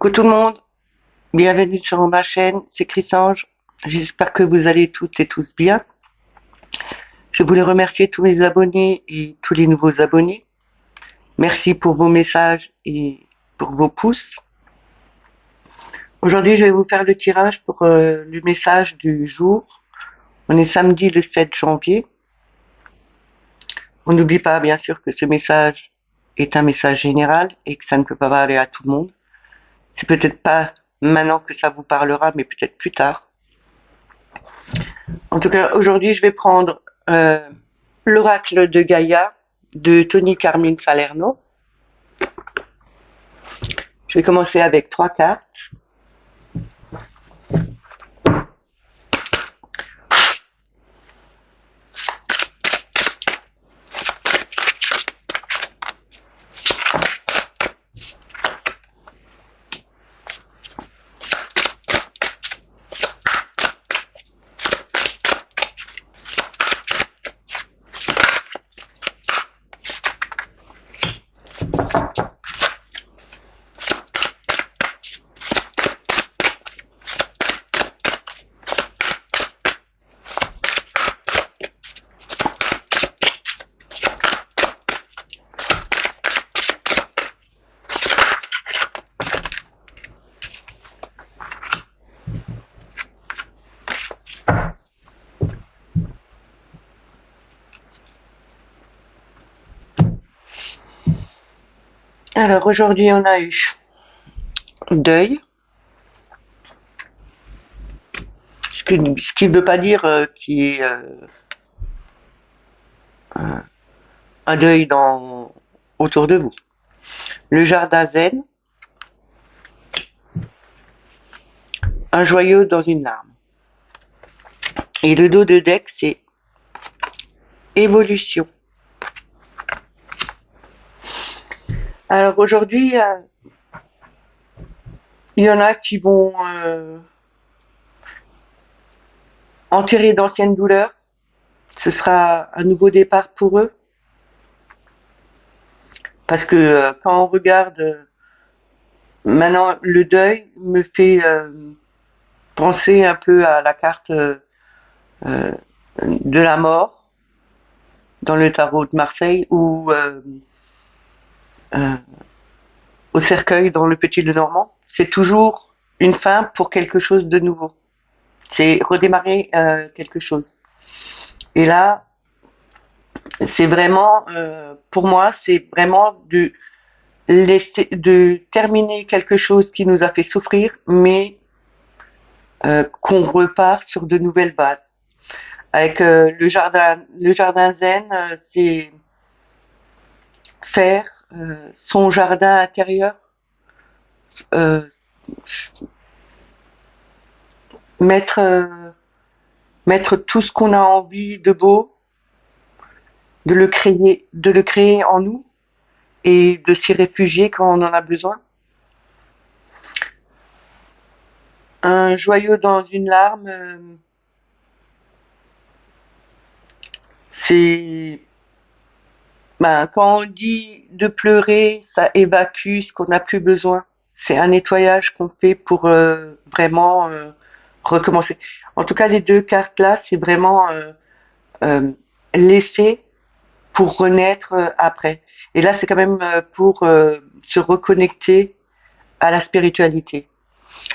Coucou tout le monde, bienvenue sur ma chaîne, c'est Chris-Ange. J'espère que vous allez toutes et tous bien. Je voulais remercier tous mes abonnés et tous les nouveaux abonnés. Merci pour vos messages et pour vos pouces. Aujourd'hui, je vais vous faire le tirage pour le message du jour. On est samedi le 7 janvier. On n'oublie pas bien sûr que ce message est un message général et que ça ne peut pas parler à tout le monde. C'est peut-être pas maintenant que ça vous parlera, mais peut-être plus tard. En tout cas, aujourd'hui, je vais prendre l'oracle de Gaïa de Tony Carmine Salerno. Je vais commencer avec 3 cartes. Alors aujourd'hui, on a eu deuil, ce qui ne veut pas dire qu'il y ait un deuil autour de vous. Le jardin zen, un joyau dans une larme. Et le dos de deck, c'est évolution. Alors aujourd'hui, il y en a qui vont enterrer d'anciennes douleurs. Ce sera un nouveau départ pour eux. Parce que quand on regarde maintenant, le deuil me fait penser un peu à la carte de la mort dans le tarot de Marseille ou au cercueil dans le Petit Lenormand. C'est toujours une fin pour quelque chose de nouveau. C'est redémarrer quelque chose. Et là, c'est vraiment, pour moi, c'est vraiment de terminer quelque chose qui nous a fait souffrir, mais qu'on repart sur de nouvelles bases. Avec le jardin zen, c'est faire son jardin intérieur, euh, mettre tout ce qu'on a envie de beau, de le créer en nous et de s'y réfugier quand on en a besoin. Un joyau dans une larme, c'est quand on dit de pleurer, ça évacue ce qu'on n'a plus besoin. C'est un nettoyage qu'on fait pour vraiment recommencer. En tout cas, les deux cartes là, c'est vraiment euh, laisser pour renaître après. Et là, c'est quand même pour se reconnecter à la spiritualité.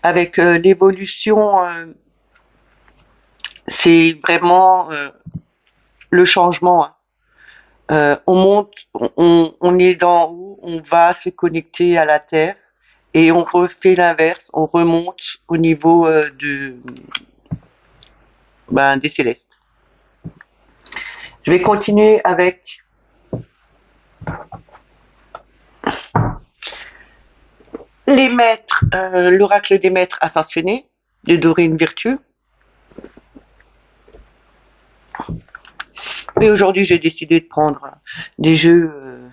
Avec l'évolution, c'est vraiment le changement. Hein. On monte, on est d'en haut, on va se connecter à la terre et on refait l'inverse, on remonte au niveau des célestes. Je vais continuer avec les maîtres, l'oracle des maîtres ascensionnés de Dorine Virtue. Mais aujourd'hui, j'ai décidé de prendre des jeux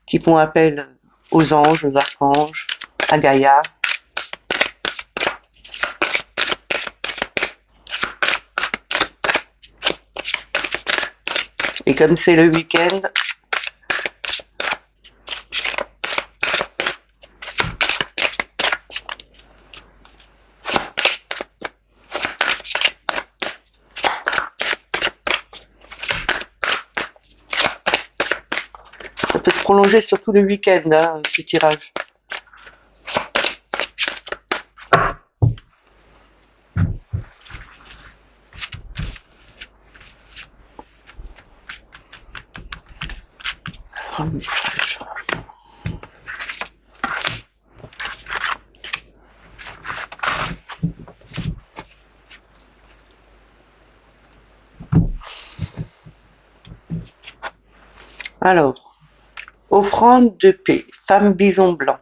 qui font appel aux anges, aux archanges, à Gaïa. Et comme c'est le week-end, Ça peut se prolonger surtout le week-end, hein, ce tirage. Un message. Alors, offrande de paix, femme bison blanc.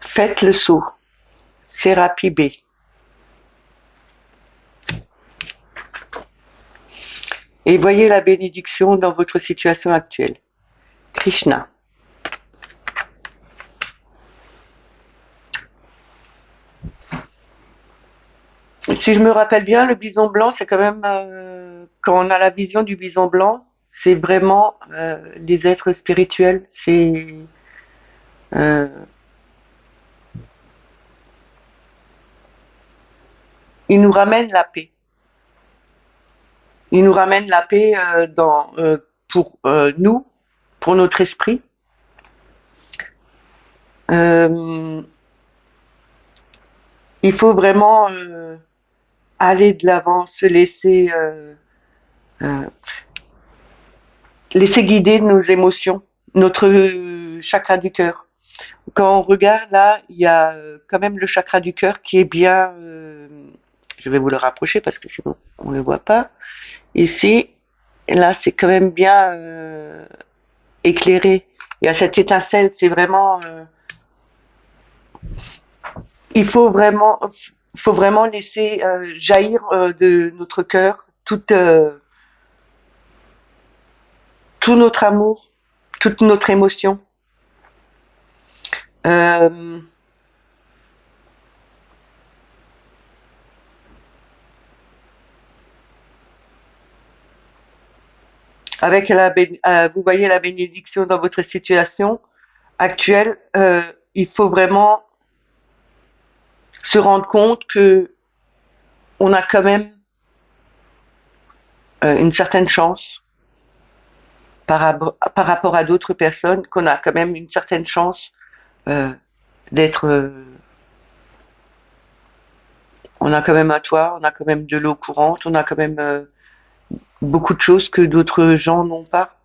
Faites le saut, Sérapi B. Et voyez la bénédiction dans votre situation actuelle. Krishna. Si je me rappelle bien, le bison blanc, c'est quand même, quand on a la vision du bison blanc, c'est vraiment les êtres spirituels. Euh, ils nous ramènent la paix. Ils nous ramènent la paix pour nous, pour notre esprit. Euh, il faut vraiment aller de l'avant, se euh, laisser guider nos émotions, notre chakra du cœur. Quand on regarde là, il y a quand même le chakra du cœur qui est bien. Je vais vous le rapprocher parce que sinon on ne le voit pas. Ici, là, c'est quand même bien éclairé. Il y a cette étincelle. C'est vraiment. Il faut vraiment laisser jaillir de notre cœur tout notre amour, toute notre émotion. Euh, vous voyez la bénédiction dans votre situation actuelle. Il faut vraiment se rendre compte que on a quand même une certaine chance par rapport à d'autres personnes, qu'on a quand même une certaine chance euh, d'être. On a quand même un toit, on a quand même de l'eau courante, on a quand même beaucoup de choses que d'autres gens n'ont pas.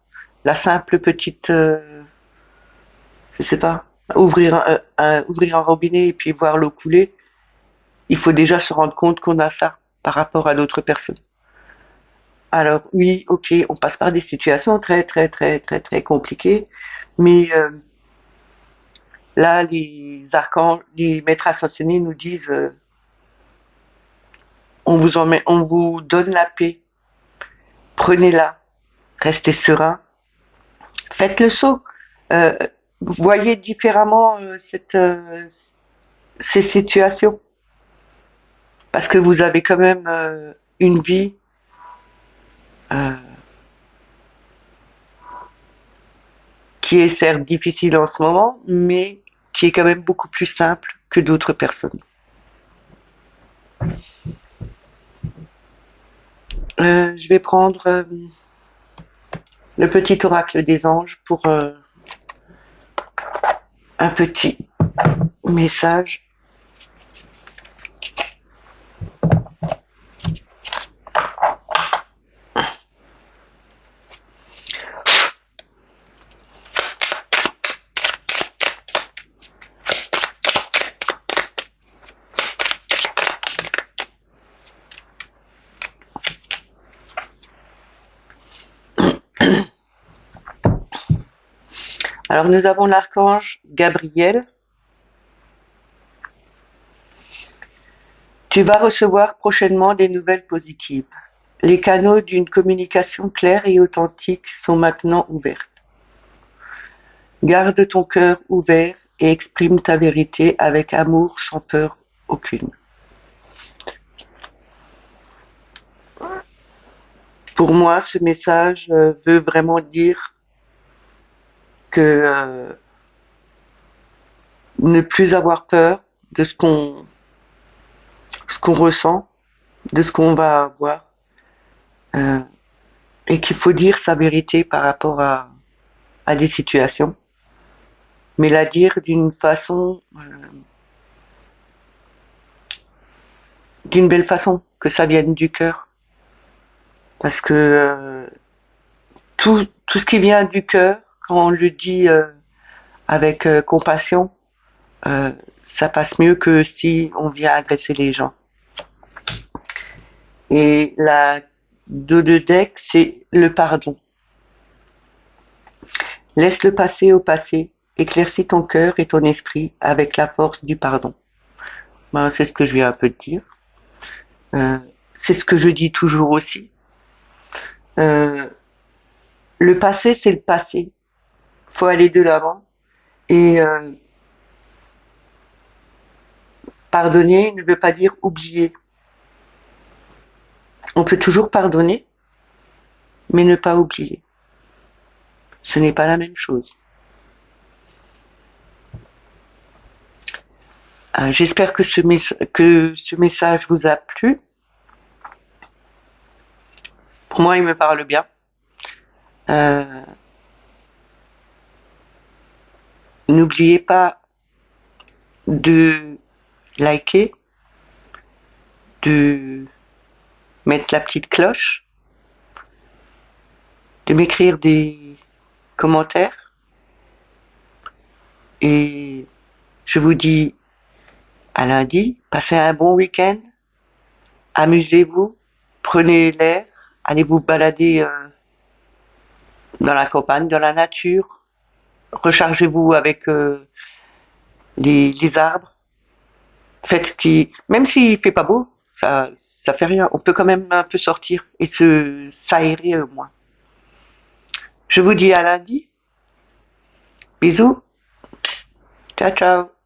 La simple petite, je sais pas, ouvrir un robinet et puis voir l'eau couler, il faut déjà se rendre compte qu'on a ça par rapport à d'autres personnes. Alors oui, ok, on passe par des situations très très très très très compliquées, mais là les archanges, les maîtres ascensionnés nous disent on vous donne la paix, prenez-la, restez serein, faites le saut, euh, voyez différemment ces situations, parce que vous avez quand même une vie euh, qui est certes difficile en ce moment, mais qui est quand même beaucoup plus simple que d'autres personnes. Je vais prendre le petit oracle des anges pour un petit message. Alors nous avons l'archange Gabriel. Tu vas recevoir prochainement des nouvelles positives. Les canaux d'une communication claire et authentique sont maintenant ouverts. Garde ton cœur ouvert et exprime ta vérité avec amour sans peur aucune. Pour moi, ce message veut vraiment dire que ne plus avoir peur de ce qu'on ressent, de ce qu'on va avoir. et qu'il faut dire sa vérité par rapport à des situations, mais la dire d'une belle façon, que ça vienne du cœur, parce que tout ce qui vient du cœur, quand on le dit avec compassion, euh, ça passe mieux que si on vient agresser les gens. Et la dos de deck, c'est le pardon. Laisse le passé au passé, éclaircis ton cœur et ton esprit avec la force du pardon. Ben, c'est ce que je viens un peu de dire. Euh, c'est ce que je dis toujours aussi. Euh, le passé, c'est le passé. Faut aller de l'avant. Et pardonner ne veut pas dire oublier. On peut toujours pardonner, mais ne pas oublier. Ce n'est pas la même chose. J'espère que ce message vous a plu. Pour moi, il me parle bien. Euh, N'oubliez pas de liker, de mettre la petite cloche, de m'écrire des commentaires. Et je vous dis à lundi, passez un bon week-end, amusez-vous, prenez l'air, allez vous balader dans la campagne, dans la nature, rechargez-vous avec les arbres. Faites ce qui, même s'il fait pas beau, ça fait rien. On peut quand même un peu sortir et s'aérer au moins. Je vous dis à lundi. Bisous. Ciao, ciao.